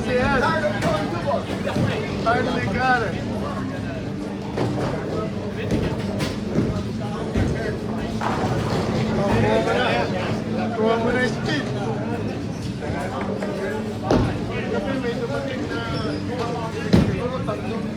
Gracias. Finally got it. Kuha mo na speed. Kasi may dumating na siguro tatlong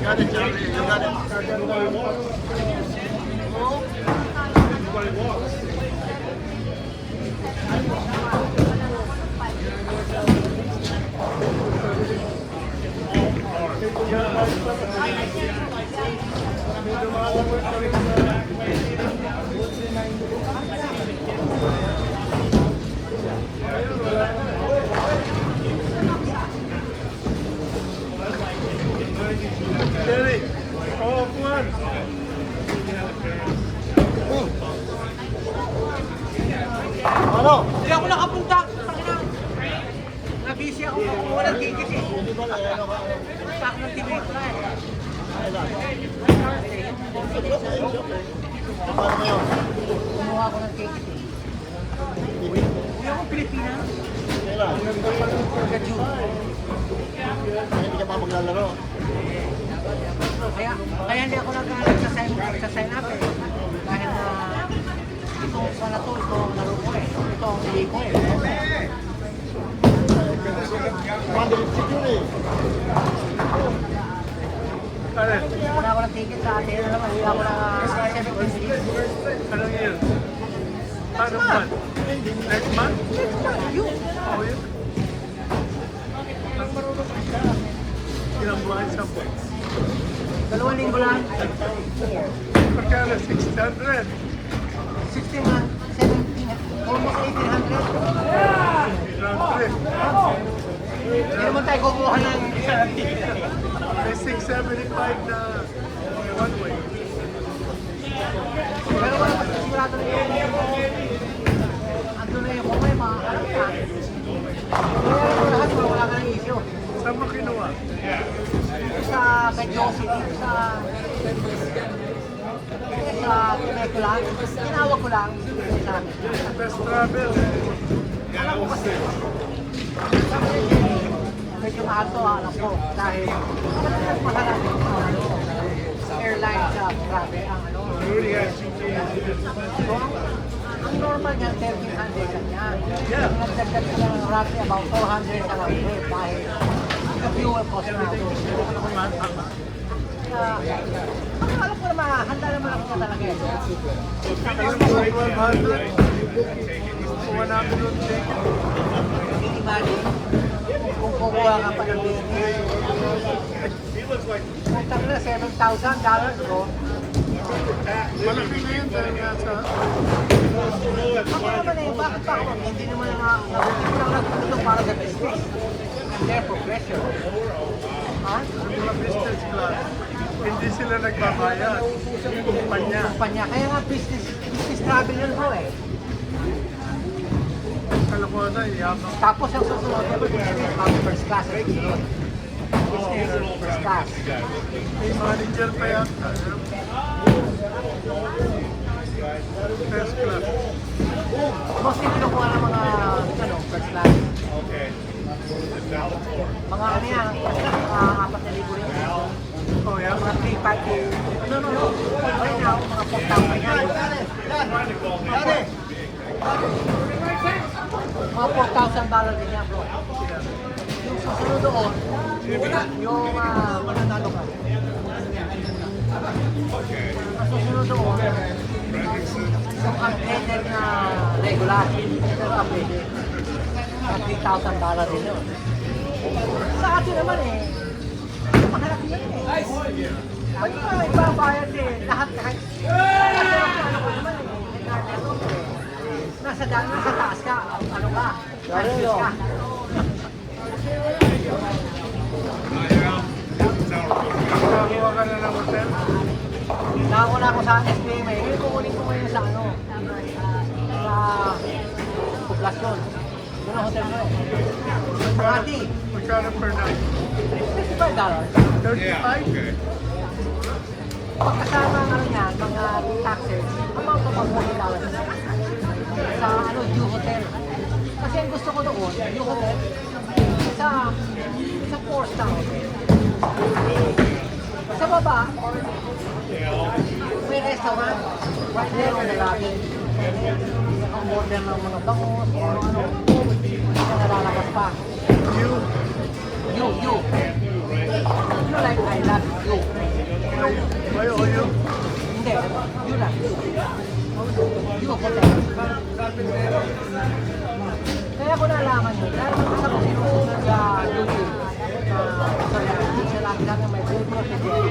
got it, Charlie. You got it. Jerry, off one. Ano? Hindi ako nakapunta. Na-busy ako kung walang ticket eh. Pack ng TV ko na eh. Paano mo yun? Kumuha ako ng ticket eh. Uwi ako Pilipinas. Kailan? Sa June. Hindi ka pa maglalaro. Kaya hindi ako nag-sign up eh. Dahil na itong pala to, ito ang laro ko eh. Ito ang hindi ko eh. Mandalip security. Ano? Wala ako ng ticket sa atin na naman. Wala ako na 7 Anong year? Paano month? Next month? Yun. Oh, yun. Ang marunong ka siya. Ilang buwan sa buwan? 2 linggo lang. Pagkala 600. 16 months. 17. Almost 1800. Round trip. Hindi naman tayo kukuha ng isa ng ticket. May 675 na one way. Pero wala pa sigurado na yun. Ando na yung kumay, mga alam na. Kaya lahat, wala ka ng issue. Saan mo kinuha? Sa kay Josie, dito sa Quebec lang. Tinawag ko lang. Sa amin. Best travel. Alam ko kasi. Medyo mahal to, alam ko. Dahil mahalang airline sa grabe ang ano. Really has So, ang normal niya, 1,300 kanya. Yeah. Nagdagdag ko ng roughly about 400 na lang ito dahil the fuel cost na ito. Kaya, alam ko naman, handa naman ako na talaga eh. Yung 1,200. Kuha namin yung ticket. Imagine, kung kukuha ka pa ng business, kung tangla $7,000 bro, Malaki na yun dahil nasa... ako naman eh, bakit pa ako? Hindi naman na nagtutulong para sa business. And their progression. Ha? Yung mga business class, hindi sila nagbabayad. Yung kumpanya. Kumpanya. Kaya nga business travel yun bro eh. Sa kalokohan, yabang. Tapos ang susunod, first class ang susunod. Business, first class. May manager pa yata. First class. Mostly kinukuha ng mga first class. Mga ano yan, mga 4,000 rin. Oh, yeah. Mga 3,500. No. Right now, mga 4,000 yan. Mga $4,000 din yan, bro. Yung susunod doon, yung mananalo ka. Ang susunod doon, yung upgraded na regular. Pero upgraded. $3,000 din yun. Sa atin naman makalaki yan Pag ibabayad lahat kahit ano ko naman nasa taas ka, ano ka, priceless ka. Nakakuha ka na ng hotel. Nakakuha ako sa SBMA, yung kukunin ko ngayon sa sa poblasyon. Doon ang hotel mo Makati. Magkano per night? $55. 35? Pagkasama ng yan, mga taxes, amount of $40 sa U Hotel. Kasi ang gusto ko doon, U Hotel, sa 4-star hotel. Sa baba, may restaurant, right there on the lobby. Ang order ng mga bangos, ano, hindi ka nalalabas pa. You like I love you. Ay, o you? Hindi, you lang. You hotel. Kaya ko nalaman yun. Dahil mag-isa ko sinusunod sa YouTube. Sa lahat ng may buhay procedure.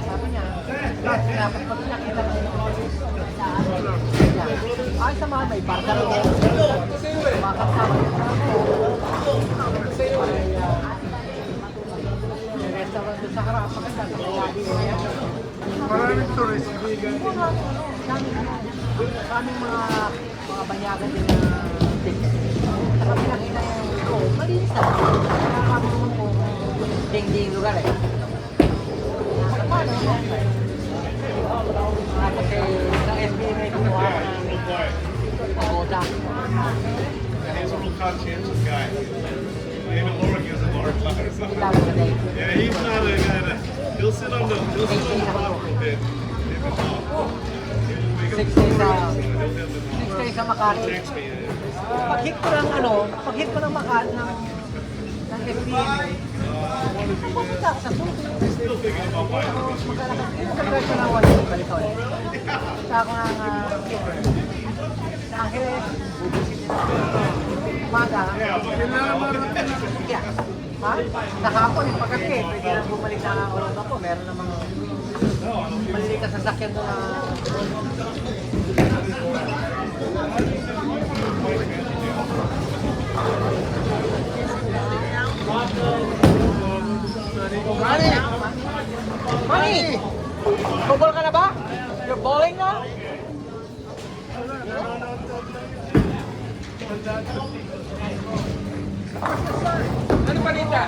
Sabi niya, dapat pag nakita ko ay sa mga may bar na rin. Mga kasama may restaurant doon sa harap. Maganda sa lobby. Maraming tourist. Maraming mga banyagan din na tips. Saka pinakita yung malinis na. Nakakami naman kung ding-ding lugar Paano? Tapos sa SBA may kumuha ng pagoda. He's a real conscientious guy. Even Laura gives him a hard time or something. Yeah, he's not a guy that he'll sit on the for a bit. Maybe talk. He'll 6 days sa he'll have the 6 days sa Makati. text me. Pag-hit ko ng Makati ng SBA, pupunta ako sa Suki. Still thinking about buying a piece. Mag-convert ko ng 1 week balik ulit. Punta ako ng sa Angeles, bubusin din ako. Umaga. Yeah. Ha? Nakapon yung pagkakit. Pwede na bumalik na ulit ako. Meron namang maliliit na sasakyan doon na Manny! Bubol ka na ba? You're bowling na? Ano balita?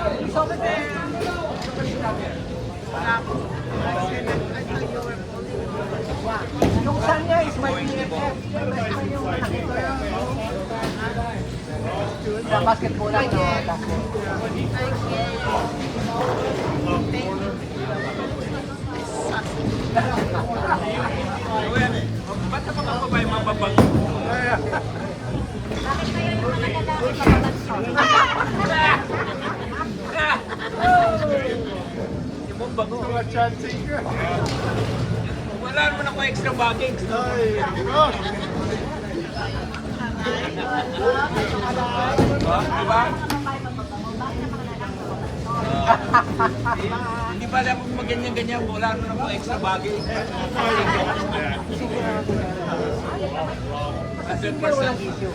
Yung son niya is my BFF. Yung nakita sa basketball lang na Ba't na mga babae mababag? Bakit kayo yung mga lalaki papabanson? Ibang bago. Mga chancing ka. Wala naman ako extra baggings. Ay, oh. Diba? Hindi ba alam kung maganyan-ganyan, wala naman ako extra baggings. 100%. issue.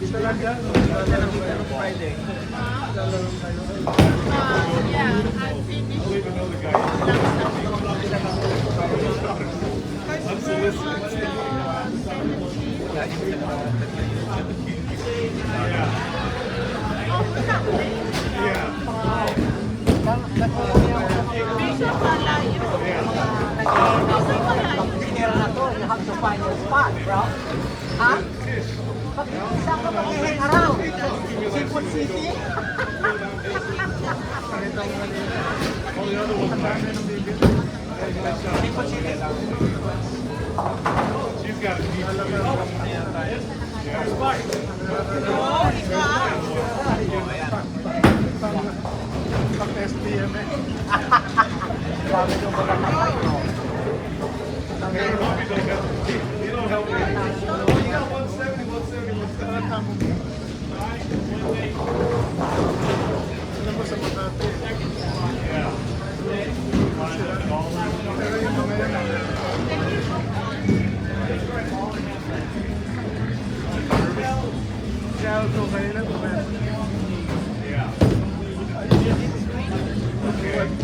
Isa lang dyan. Friday. Yeah, I'm finished. I'll leave another guy. Unsolicited. Yeah. Piso pala yun. Sinira na to, you have to find your spot, bro. Ha? Saan ka mag-hang around? Seafood City? All the other ones back. Seafood City? She's got a deep Pag-SPM eh. Grabe yung mga kapay, no? You don't help me. You got 170, 170. Alam mo sa Makati. Yeah. Pero yung mga yan, kaya ito kayo lang. Yeah.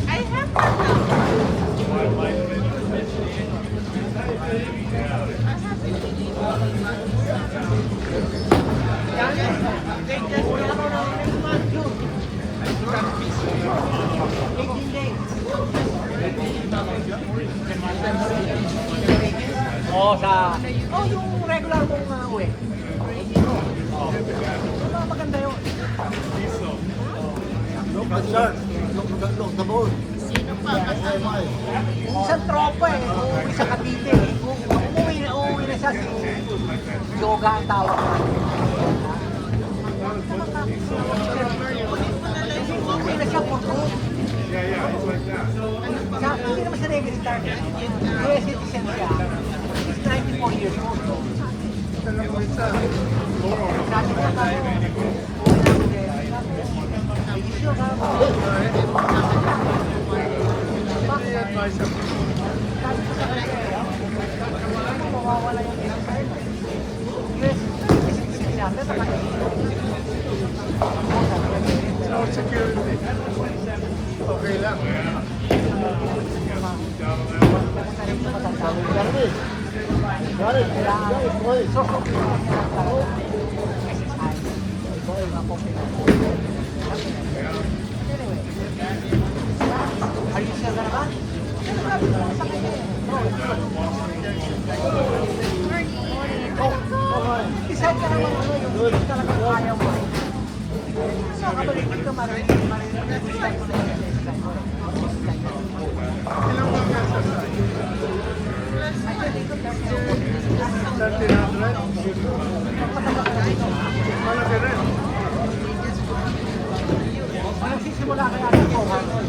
I have one now. Oh, yung regular mong uwi. Maganda yun. Sino pa kasama? Isang tropa eh, uuwi sa Cavite eh. Uuwi na siya si Yoga ang tawag na. Uuwi na siya for good. Yeah, yeah, he's like that. Hindi naman siya nag-retire. US citizen siya. He's 94 years old. Alam mo isa. Dati na tayo. Uuwi na ako din. Ayos yun, ha? Hindi advice ako. Sabi ko sa kanya, ano mawawala yung dito sa'yo? US citizen siya. Pero So, security. Okay lang. Are you sure ka naman? Decide ka naman ano yung talagang ayaw mo. So, kabalik dito marinig decide ko na yung Ilang mga sa site? 1,300? Malaki rin. Nagsisimula kaya ng 400.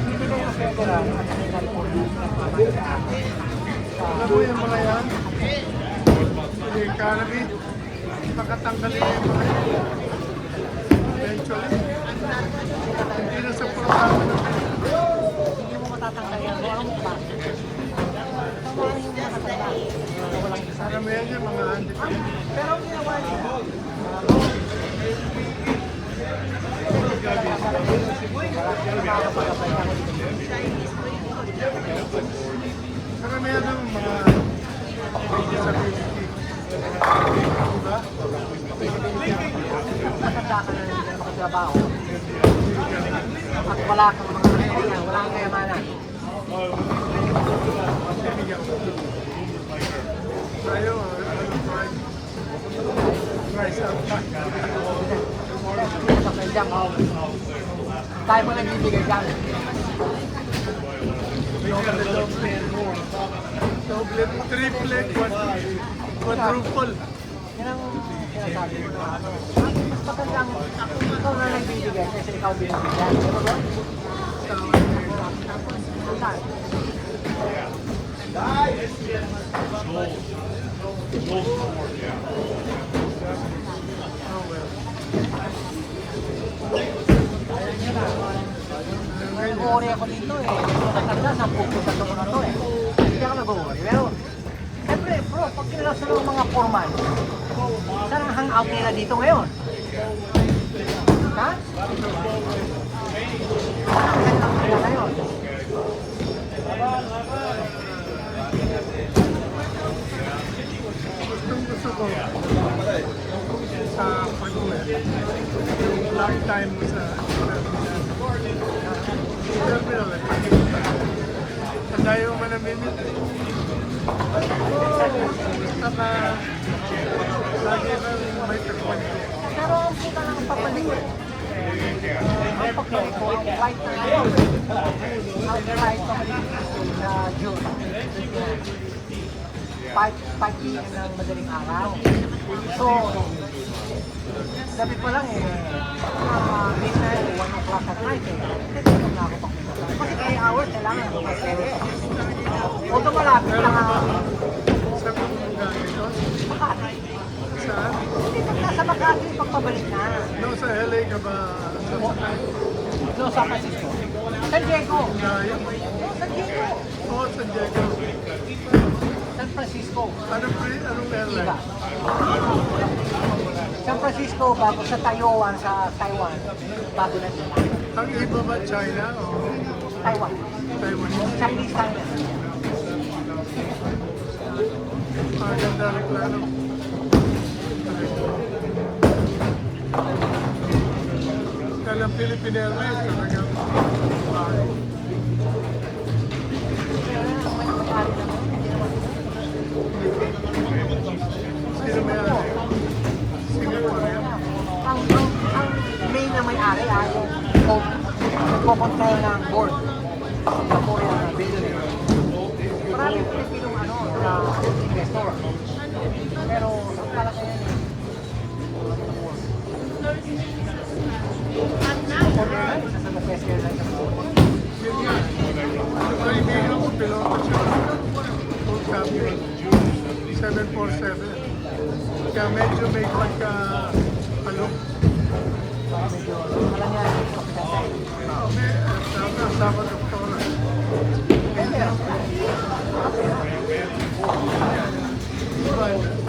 Hindi kayo federal at national police. Alam mo yung mga yan? Yung economy, makatanggalin yung mga yan. Eventually. Hindi na sa programa na. Hindi mo matatanggal yan. Wala mo pa. Wala yung matatanggal. Walang isa. Karamihan yung mga handicap. Pero ang ginawa niya, Karamihan ng mga disability. Diba? matanda ka na rin na makatrabaho. At wala kang mga kaya, wala kang kayamanan. Tayo, price out back. Sakay dyan, tayo mo nagbibigay dyan. Doble, triple, quadruple. Yan ang sinasabi ko na ano. Mas magandang ikaw na nagbibigay kasi ikaw binibigyan. Di ba ba? Wala. Nag-worry ako dito eh. Matanda sa pupunta ko na to eh. Hindi ako nag-worry. Pero, siyempre bro, pag kinalasan ng mga foreman, Saan ang hangout nila dito ngayon? Ha? Saan ang hangout nila ngayon? Gusto ko sa pag-uwi. Yung lifetime mo sa terminal. Ang dayo mo na minute. Saka lagi na may pagpapalito. Pero ang puta ng papaliko. Ang papaliko, ang flight na ngayon. Ang flight sa June. 5 p.m. ng madaling araw. So, sabi pa lang midnight o 1 o'clock at night Hindi na ako pakipunta. Kasi 3 hours kailangan ko kasi. Although malapit lang Sabi mo kung gano'n ito? Makati. Saan? Hindi pag nasa Makati, pagpabalik na. No, sa LA ka ba? No, San Francisco. San Diego. Layo. San Diego. Oo, San Diego. San Francisco. Anong airline? Iba. San Francisco, bago sa Taiwan, bago na sila. Ang iba ba China o Taiwan. Taiwanese? Chinese Thailand. Ganda reklamo. Kaya Philippine Airlines talagang bago. Sino may ari? Singapore yan? Ang main na may-ari ay nagpo-control ng board sa Korea na building. Maraming Pilipinong investor. Pero ang talaga yan Korea isa sa best airline sa mundo. Yun nga. Ang kaibigan ko, piloto siya. Full captain. 747. Kaya medyo may pagka-alok. Medyo alam niya kapitatan. May sama doktora. Meron sila.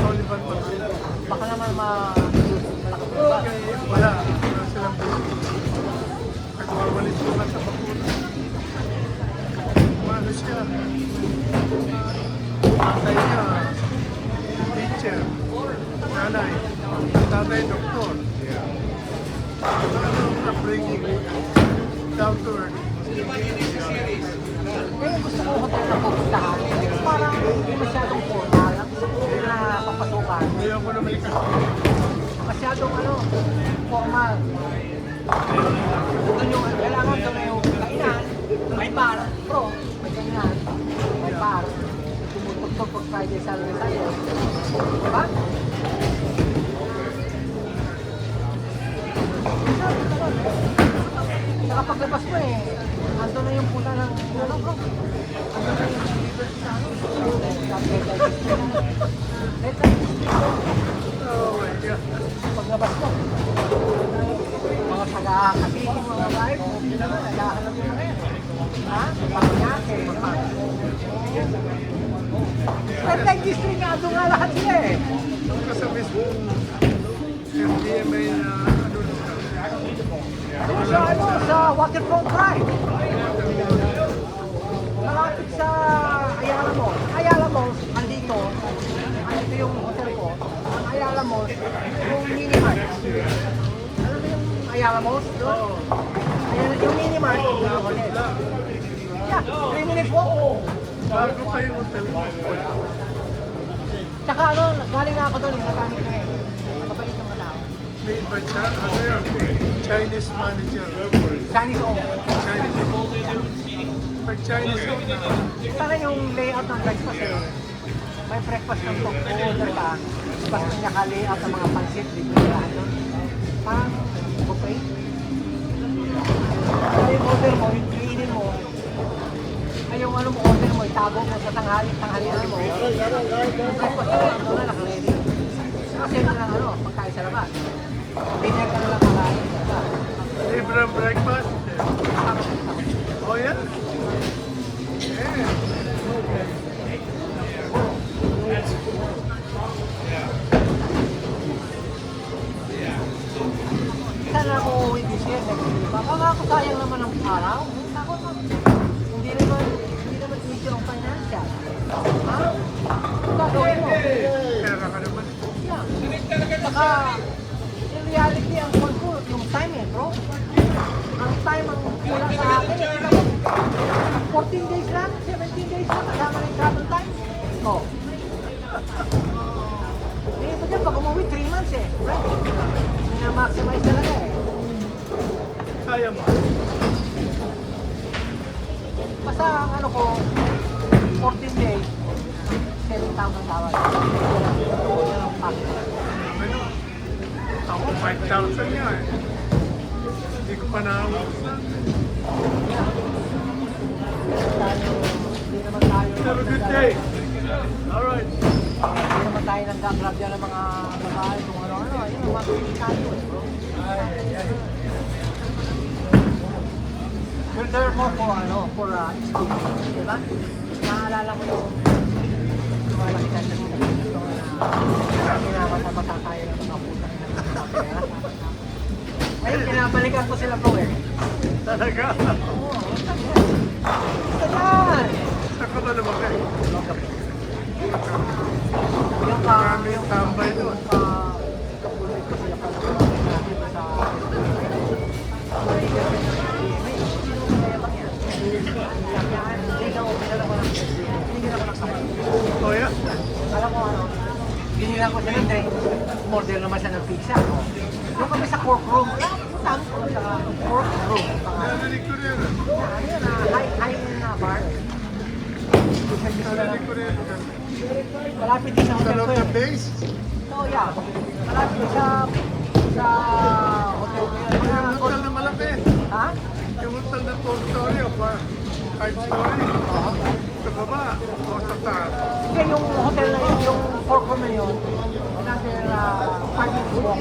Olivan pa sila. Baka naman malaki pa. Wala silang business. Nagwawalis sila sa bakuna. Ano siya? Tatay niya, teacher, nanay, tatay doktor. Ano ang upbringing? Down to earth. Eh, gusto ko hotel na pupuntahan. Parang hindi masyadong formal. Na papasukan. Hindi ako na may Masyadong formal. Doon yung kailangan doon na yung kainan, may bar, may kainan, may bar. Tumutugtog pag Friday, Saturday, Sunday. Diba? Saka paglabas mo ando na yung pula ng bro. Ando na yung deliver sa Oh my God. paglabas mo. Mga taga-kabihin, mga guys, naghahanap na ngayon. Ha? Pag-yate, Red District nga, doon nga lahat sila Doon ka sa mismo FDMA na ano doon ka? Doon sa Waterfront Drive. Malapit sa Ayala Mall. Ayala Mall, andito yung hotel ko. Ang Ayala Mall, yung Minimart. Alam mo yung Ayala Mall? Doon? Ayan, yung Minimart, yung hotel. Yeah, 3 minutes walk. Bago pa yung hotel mo. Tsaka galing na ako doon, nagamit ko Mabait ng tao. May iba siya, ano yun? Chinese manager. Chinese owner. Chinese. Pag Chinese na, Para yung layout ng breakfast may breakfast ng talk order ka, basta naka-layout ng mga pansit, bibigyan doon. Parang buffet. Kasi yung order mo, yung kainin mo, ay yung mo order mo, itago mo sa tanghalian mo. Yung breakfast mo, ano na naka-ready. Kasi yun lang pagkain sa labas. Dinner ka na lang kakain. libre breakfast. Oh yeah? Yeah. ako, sayang naman ang araw. Ako, hindi naman issue ang financial. Ha? Gagawin mo. Pera ka naman. Yeah. Saka, in reality, ang call ko, yung time eh, bro. Ang time ang mula sa akin, 14 days lang, 17 days lang, kasama ng travel time. Oh. Eh, ito dyan, pag umuwi, 3 months eh. Right? Minamaximize talaga eh. Kaya mo. Basta ang ano ko, 14 days, 7,000 tawad. Yan ang packet. Ano? Ako, 5,000 nga eh. Hindi ko pa naawag. Hindi naman tayo. Have a good day. Alright. Hindi naman tayo nag-grab dyan ng mga babae kung ano-ano. Ayun, mapili tayo. We're there more for experience, di ba? Naalala ko yung lumalaki ka sa dito na kinakapamata tayo ng mga putang na pera. Ayun, kinabalikan ko sila bro eh. Talaga? Oo, basta yan! Saan ka ba lumaki? Maraming tambay doon. Kapulit ko sila pala sa Oh yeah? alam mo ano, ginilang ko siya ng drink, order naman siya ng pizza. Yung kami sa cork room, tang ko sa cork room. Narinig ko rin. Ayun na, high-end na bar. Narinig ko rin. Malapit din sa Sa hotel loob ko ng eh. base? Oh yeah, malapit din sa hotel ko yun. Yung hotel na malaki. Ha? Yung hotel na 4 story o 5 story. Oo. Sa baba o sa taas. Hindi, yung hotel na yun, yung cork room na yun, another 5 minutes walk.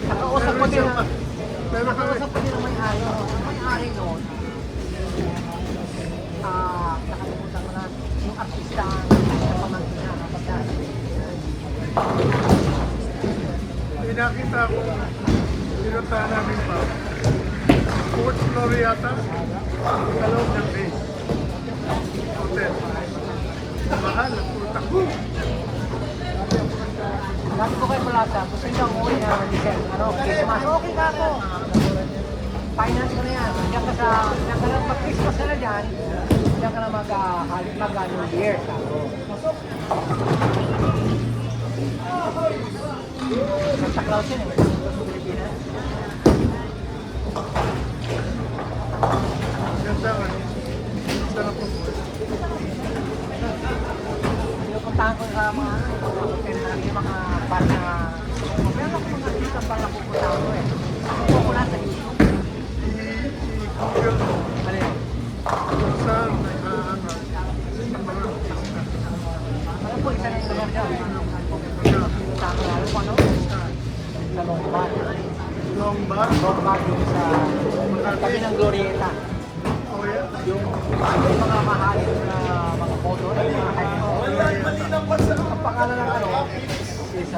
Nakausap ko din ang Pero kami, nakausap ko din ang may-ari. Ang may-ari noon, nakalimutan ko na yung artista na pamangkin na kapagdaan. pinakita ko, pinuntahan namin pa. Fourth floor yata, sa loob ng base. Hotel. Mahal, puta ko. Sabi ko kay Malasa, gusto niyo ang uwi na December, Christmas. Okay ka ako. Finance ko na yan. Diyan ka na pag-Christmas ka na dyan, diyan ka na mag-New Year. Santa Claus yun eh. Pilipinas. Ganda nga. Sarap po. Pinupuntahan ko sa mga hotel na yung mga bar na meron ako mga artista bar na pupuntahan ko eh. Popular sa YouTube. I-google mo Ano yun? kung saan nag-aangat sa mga artista. Alam ko, isa na yung lugar dyan. Pinuntahan ko lalo ko ano? Sa Long Bar. Long bar? Long Bar yung sa tabi ng Glorieta. Oh yeah? Yung mga mahalin na mga photo, yung mga high photo. Ang pangalan ng ano is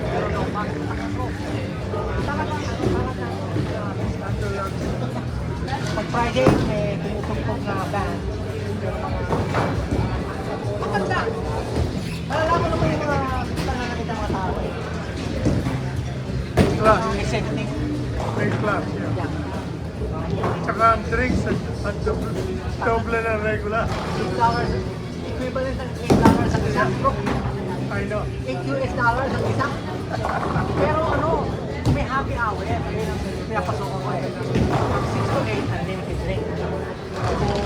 pero Long Bar. Pag Friday, may tumutugtog na band. Maganda! Malalaman naman yung mga nakakita mga tao eh. Class. Ang executive. May class, yeah. Yeah. Tsaka ang drinks at doble na regular. $8. Equivalent ng $8 ang isa. Bro, I know. $8 ang isa. Pero ano, may happy hour eh. Ayun ang pinapasok ko eh. 6 to 8 unlimited drink. For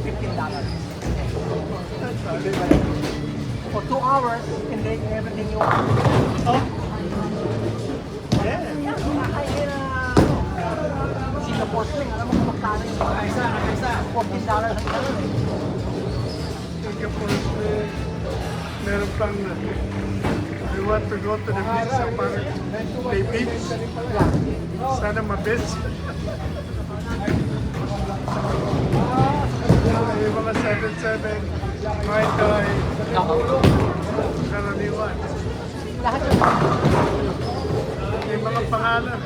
$15. For 2 hours, and then everything you want. Oh? Yeah. Yeah, kakain na Singapore Sling. Alam mo kung magkano yung $14 ang isa. Singapore, meron pang we want to go to the beach sa parang Bay Beach. Yeah. Sana ma-beach. Yung mga 7-7, Mai Tai, Oo. karaniwan. Lahat yung May mga pangalan.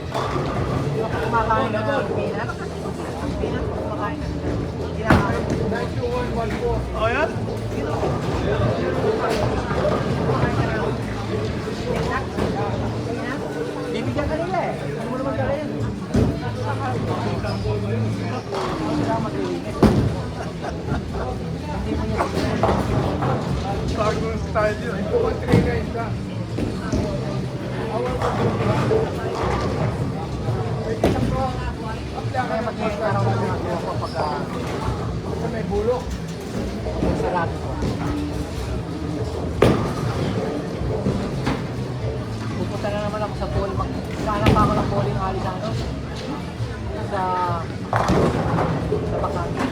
kumakain na ng peanut. Peanut, kumakain na. Kinakain. 9114. Oh, yan? Bibigyan ka nila eh. Ano mo naman gawin? Sila mag-iinit. Hindi mo niya bigyan. Bagong style yun. 139 ka. Kaya mag-iinit na ako pagka may bulok. Sarado ko. Pupunta na naman ako sa pool. Magkakanak pa ako ng bowling alley sa ano? Sa Makati.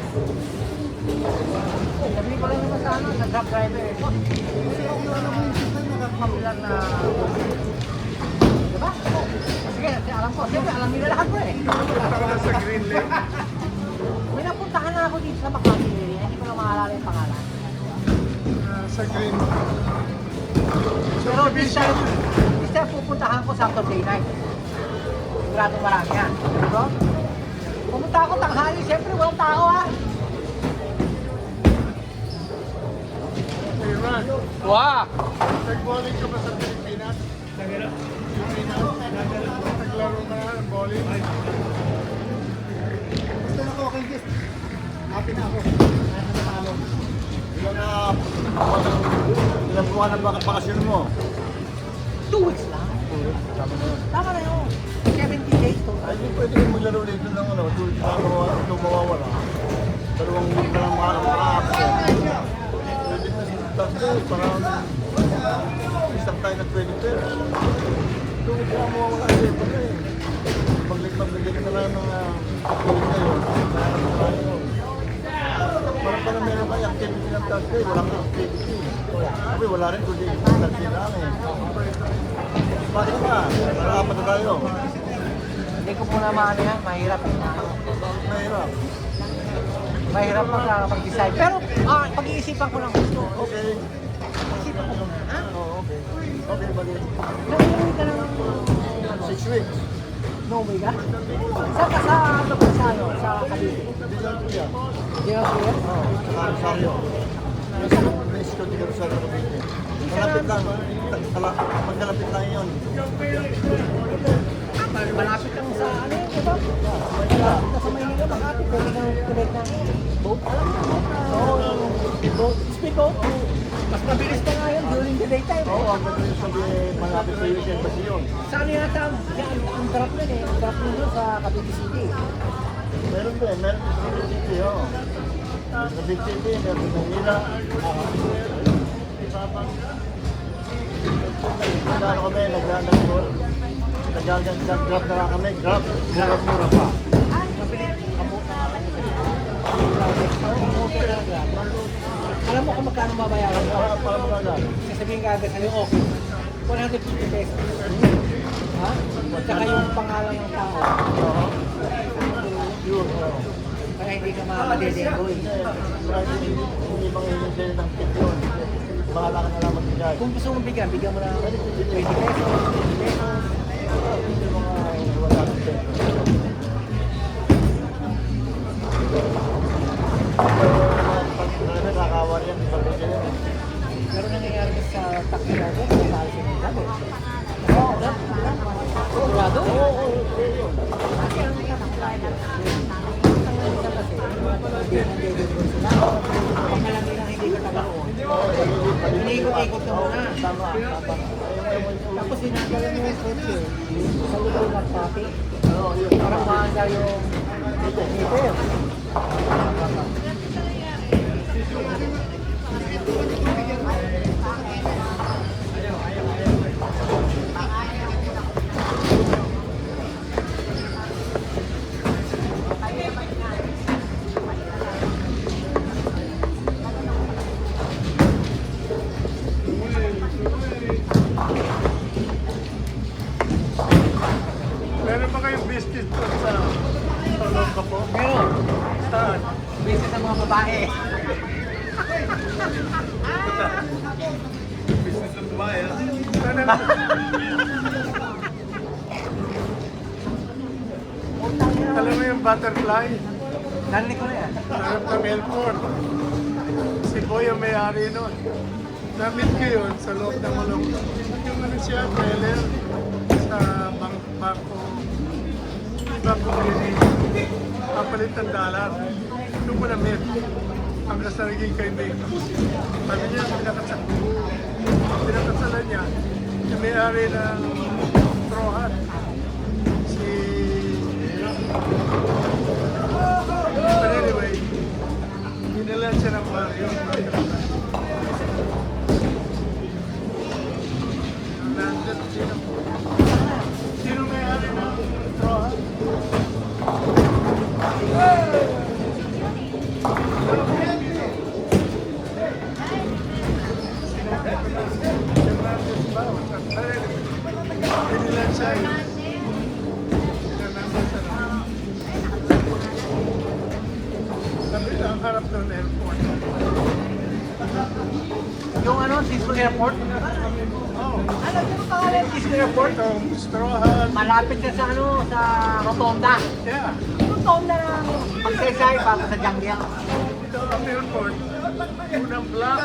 Sabi ko lang naman sa ano, sa truck driver. Kasi ako na naman yung system nakakamabilan na... Diba? Sige, alam ko. Siyempre, alam nila lahat ko eh. Punta ka na sa Green Lake. May napuntahan na ako dito sa Makati area. Hindi ko na maalala yung pangalan. Sa Green. Pero this time pupuntahan ko Saturday night. Sigurado marami yan. Diba? Pumunta ako tanghali, siyempre walang tao ha. Hey, Ron. Wow! Nag-bowling ka ba sa Pilipinas? Pilipinas? Naglaro ka na ng bowling? Gusto na ko, okay, guys. Happy na ako. Ilang buwan na bakasyon mo? 2 weeks lang. Tama na yun. 70 days to. Ay, di pwede kang maglaro dito ng ano, tulad na ito mawawala. 2 week na lang makakapit. Pwede na Thursday, parang isang tayo na 20 pesos. 2 weeks na mawawala sa iba na eh. Pagbigyan ka na lang ng tulad na yun. Parang meron kayo activity ng Thursday, walang activity. Sabi, wala rin kundi Thursday namin. Bakit ba? Nakapat na tayo. Hindi ko muna maano yan. Mahirap. Mahirap. Mahirap mag-decide. Pero pag-iisipan ko lang gusto. Okay. Pag-iisipan ko muna. Ha? Oh, okay. Okay, bali. Nauwi ka ng 6 weeks. no way ka? Saan ka sa ano ba sa ano? Sa Cavite? Bilang ko yan. General Kuya? Oo, saka Rosario. Mexico, di Rosario, Cavite. Malapit lang. Magkalapit lang yun. Malapit lang sa ano yun, diba? Malapit na sa Maynila, Makati. Pwede kang connect ng boat. Alam mo, boat na... boat. Speedboat. Mas mabilis pa nga yun during the daytime. Oo, ang ganda yung sabi, malapit sa weekend kasi yun. Saan yata ang drop nun eh? Ang drop nun sa Cavite City. Meron din, meron din sa Big City, oo. Sa Big City, meron din Manila. Nagano kami, nag-grab na lang kami, grab, mura pa. Alam mo kung magkano babayaran mo? Para mo lang. Sasabihin ka agad sa'yo, okay. 150 pesos. Ha? At saka yung pangalan ng tao. Yun, oo. Kaya hindi ka makakadedengoy. Hindi bang hiling sa'yo ng tip yun? Bahala ka na lang magbigay. Kung gusto mong bigyan mo na 20 pesos, 50 pesos. Hindi mga wala ng tip. Nakakawa rin yung pag-bigay yun. Pero nangyayari sa taxi driver, sa taxi ng gabi. Oo, sigurado? Oo, kasi ang pangalangin ang hindi ka tagaroon. Iniikot-ikot ka muna. Tapos sinagala mo yung kotse sa lugar ng traffic. Parang maanda yung meter. Meron ba kayong business doon sa Tulong ka po? Meron. Saan? Business ng mga babae. Business ng Bias. Alam mo yung butterfly? Narinig ko na yan. Harap ng airport. Si Boy ang may-ari nun. Namit ko yun sa loob ng ulong. Yung ano siya, teller sa bangko Philippines. Kapalit ng dollar. Doon ko na-meet. Hanggang sa naging kaibigan. Sabi niya, pinakasalan niya, yung may-ari ng Trohan. Si... But anyway, hinilan siya ng barrio. Sino may-ari ng Trohan? Pinilan siya. Sabi na, ang harap ng airport. Yung ano, Cisco Airport? Oh, Ano, yung pangalan, Cisco Airport? itong Strohan. Malapit ka sa ano, sa Rotonda. Yeah, Rotonda ng Magsaysay, bago sa Jangyang. ito ang airport. Unang block.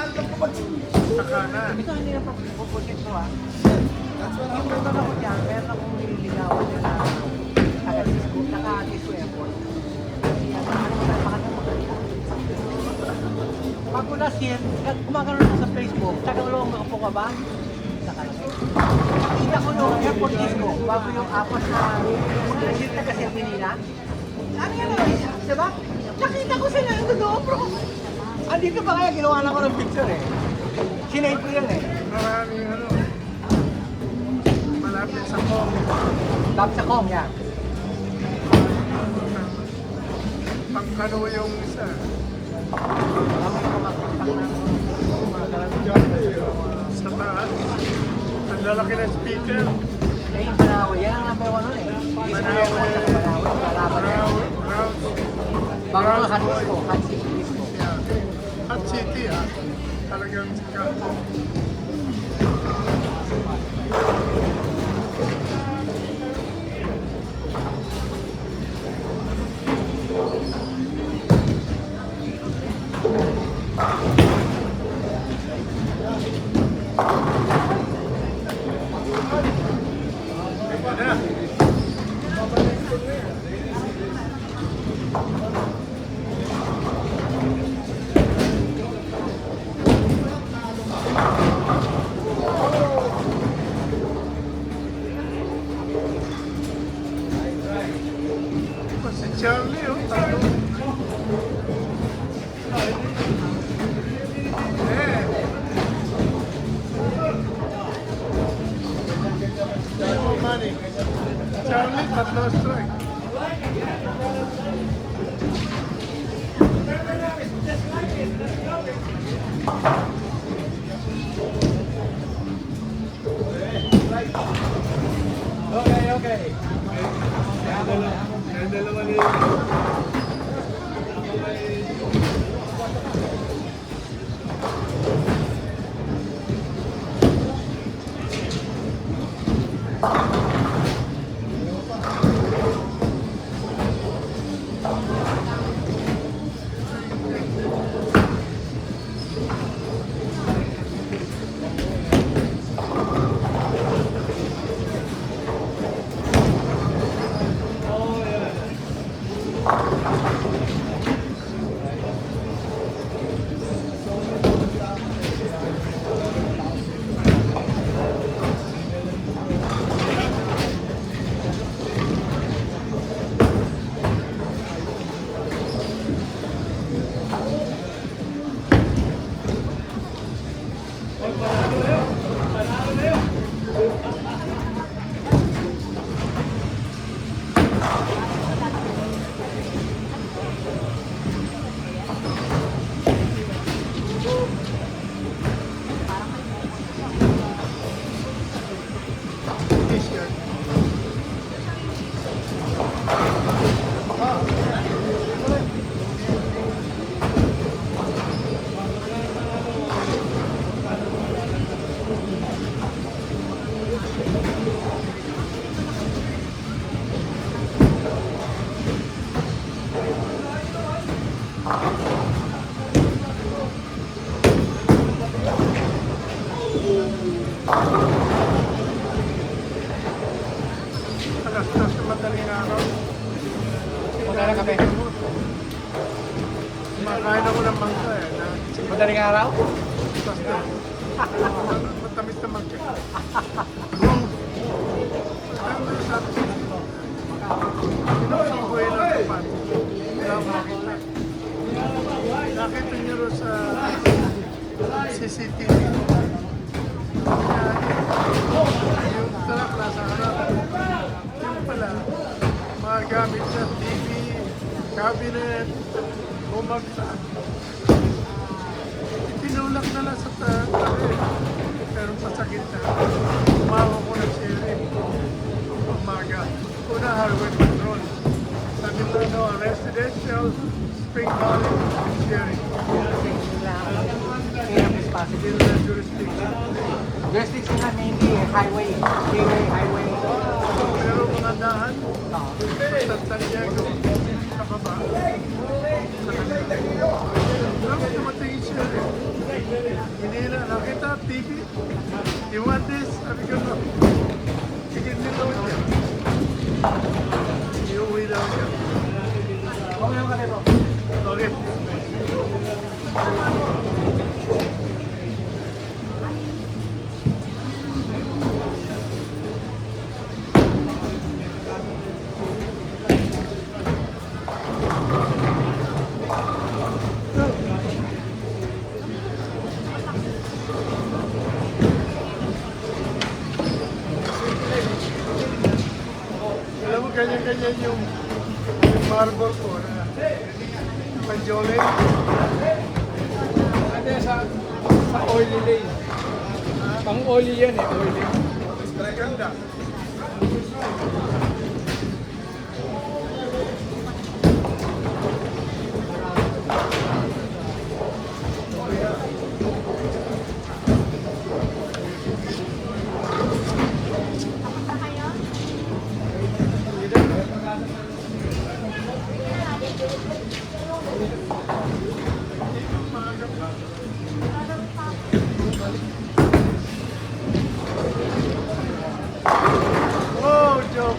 Sa kanan. Ito hindi na pupusin ko ah. Yung punta ako dyan, meron akong nililigawan dyan na taga-Cisco Airport. Yan, ano mo tayo, baka naman maganda. Pag last year, gumagano na sa Facebook, tagalong ako ka ba? Nakita ko yung airport Cisco, bago yung apat na mag-resit na kasi nila. Ano yan o? Diba? Nakita ko sila yung totoo, bro. Andito pa kaya ginawa na ko ng picture eh. Sinave ko yan eh. Maraming ano. Malapit sa Kong. Tap sa Kong, yan. Pangkano yung isa. Kami ko magpapang ng Sa taas. Ang lalaki ng speaker. eh, yung Banawe. Yan ang number one nun eh. Banawe. Kalaban na yan. Bago nga Hot Disco, Hot City Disco. Hot City ah. Talagang sikat. Si Charlie, oh, talo. Money. Charlie, tatlo strike. Okay. Kaya dalawa ni... Alas na sa madaling araw. Magkano kape? Kumakain ako ng mangga eh. Madaling araw? Basta. Matamis na mangga. Pinusang ko yun ang kapan. Wala akong makita. Nakita niyo rin sa CCTV. Yung truck nasa harap. Yung pala, mga gamit sa TV, cabinet, bumagsak. Tinulak na lang sa tabi. Pero pasakit na. Umawa ko ng sheriff. Umaga. Una, highway patrol. Sabi ko, no, residential, Spring Valley, sheriff. Kaya mas possible. Still the jurisdiction. Jurisdiction na mainly highway, highway. Pero mga dahan, Oo. sa San Diego, sa baba. Tapos dumating yung sheriff. Hindi na nakita, TV. You want this? Sabi ko, no. Sige, nilaw niya. Iuwi daw niya. Okay lang kami bro. Okay. Alam mo, ganyan-ganyan yung marble ko na panjole. Ano yan sa oily lane? Pang oily yan eh, oily. Ganda. Oh, joke.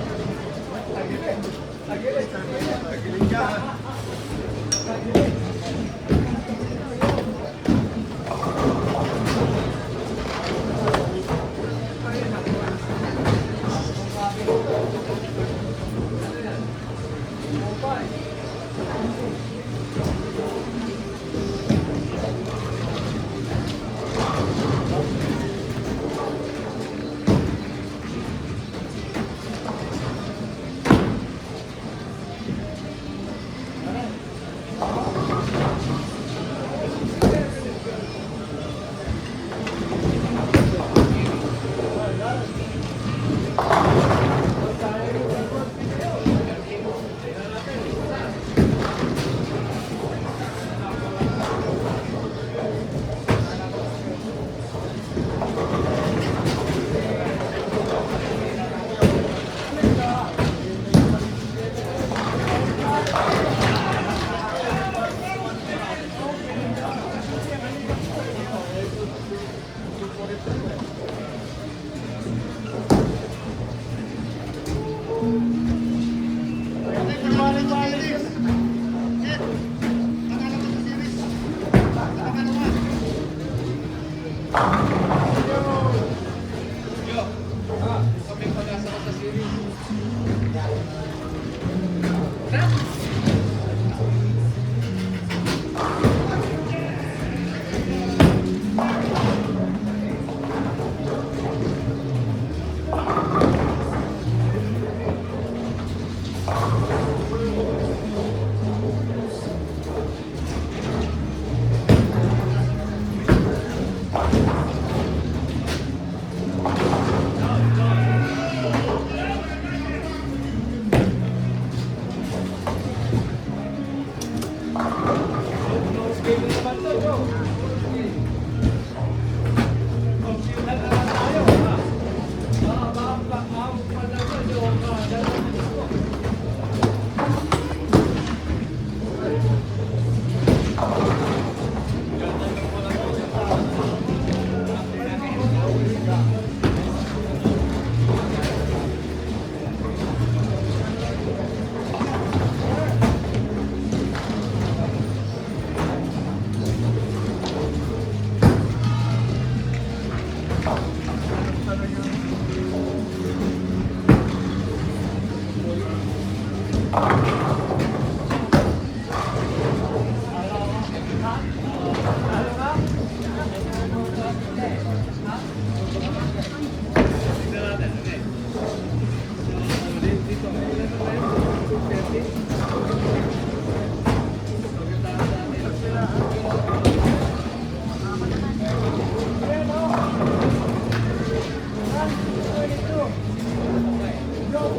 They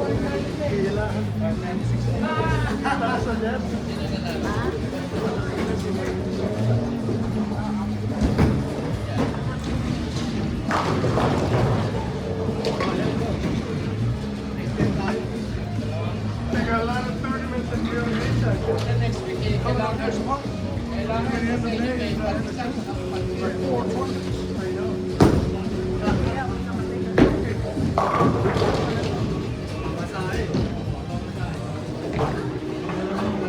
got a lot of tournaments in the Asia. Next week, kailangan mo. Kailangan mo. Like 4 tournaments.